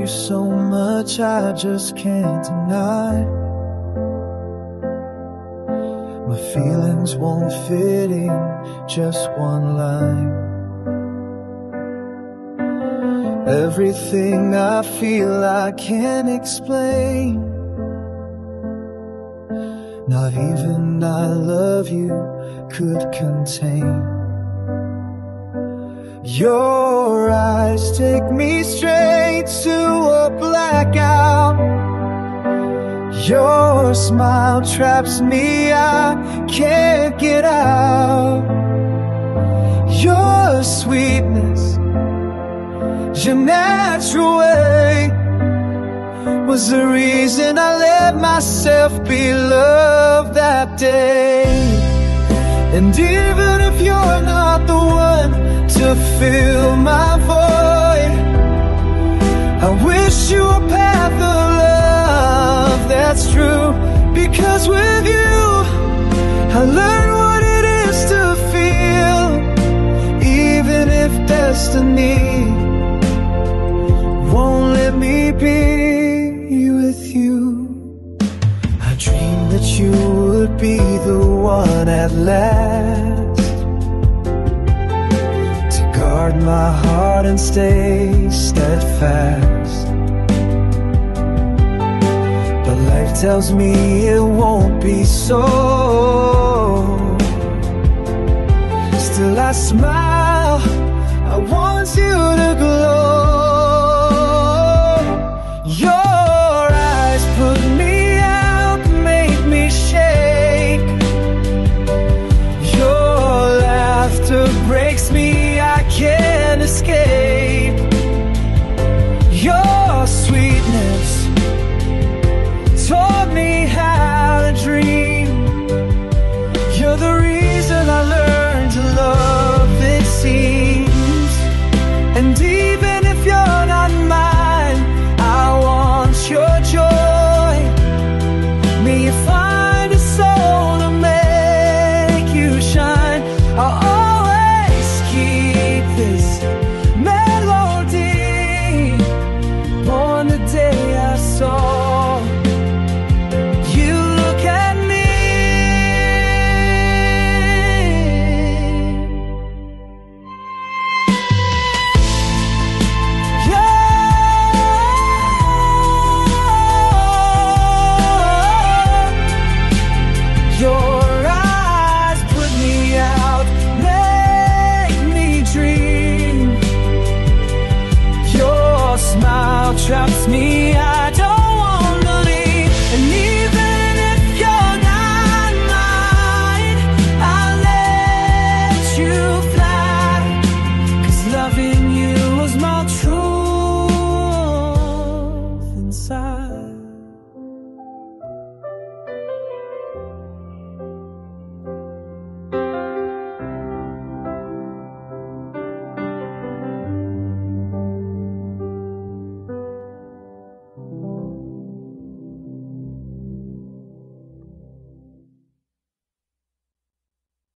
you so much I just can't deny. My feelings won't fit in just one line. Everything I feel I can't explain. Not even I love you could contain. Your eyes take me straight to a blackout. Your smile traps me, I can't get out. Your sweetness, your natural way, was the reason I let myself be loved that day. And even if you're not the one to fill my void, I wish you a path of love that's true. Because with you I learned what it is to feel, even if destiny won't let me be with you. I dreamed that you would be the one at last, to guard my heart and stay steadfast. But life tells me it won't be so. Still I smile, I want you to glow. Your eyes put me out, make me shake. Your laughter breaks me, I can't escape. Your sweetness taught me how to dream. You're the reason I learned to love, it seems. And even if you're not mine, I want your joy. May you find a soul to make you shine. I'll always keep this melody on the day I saw you look at me. Your eyes put me out, make me dream. Your smile traps me, I don't wanna leave. And even if you're not mine, I'll let you fly. 'Cause loving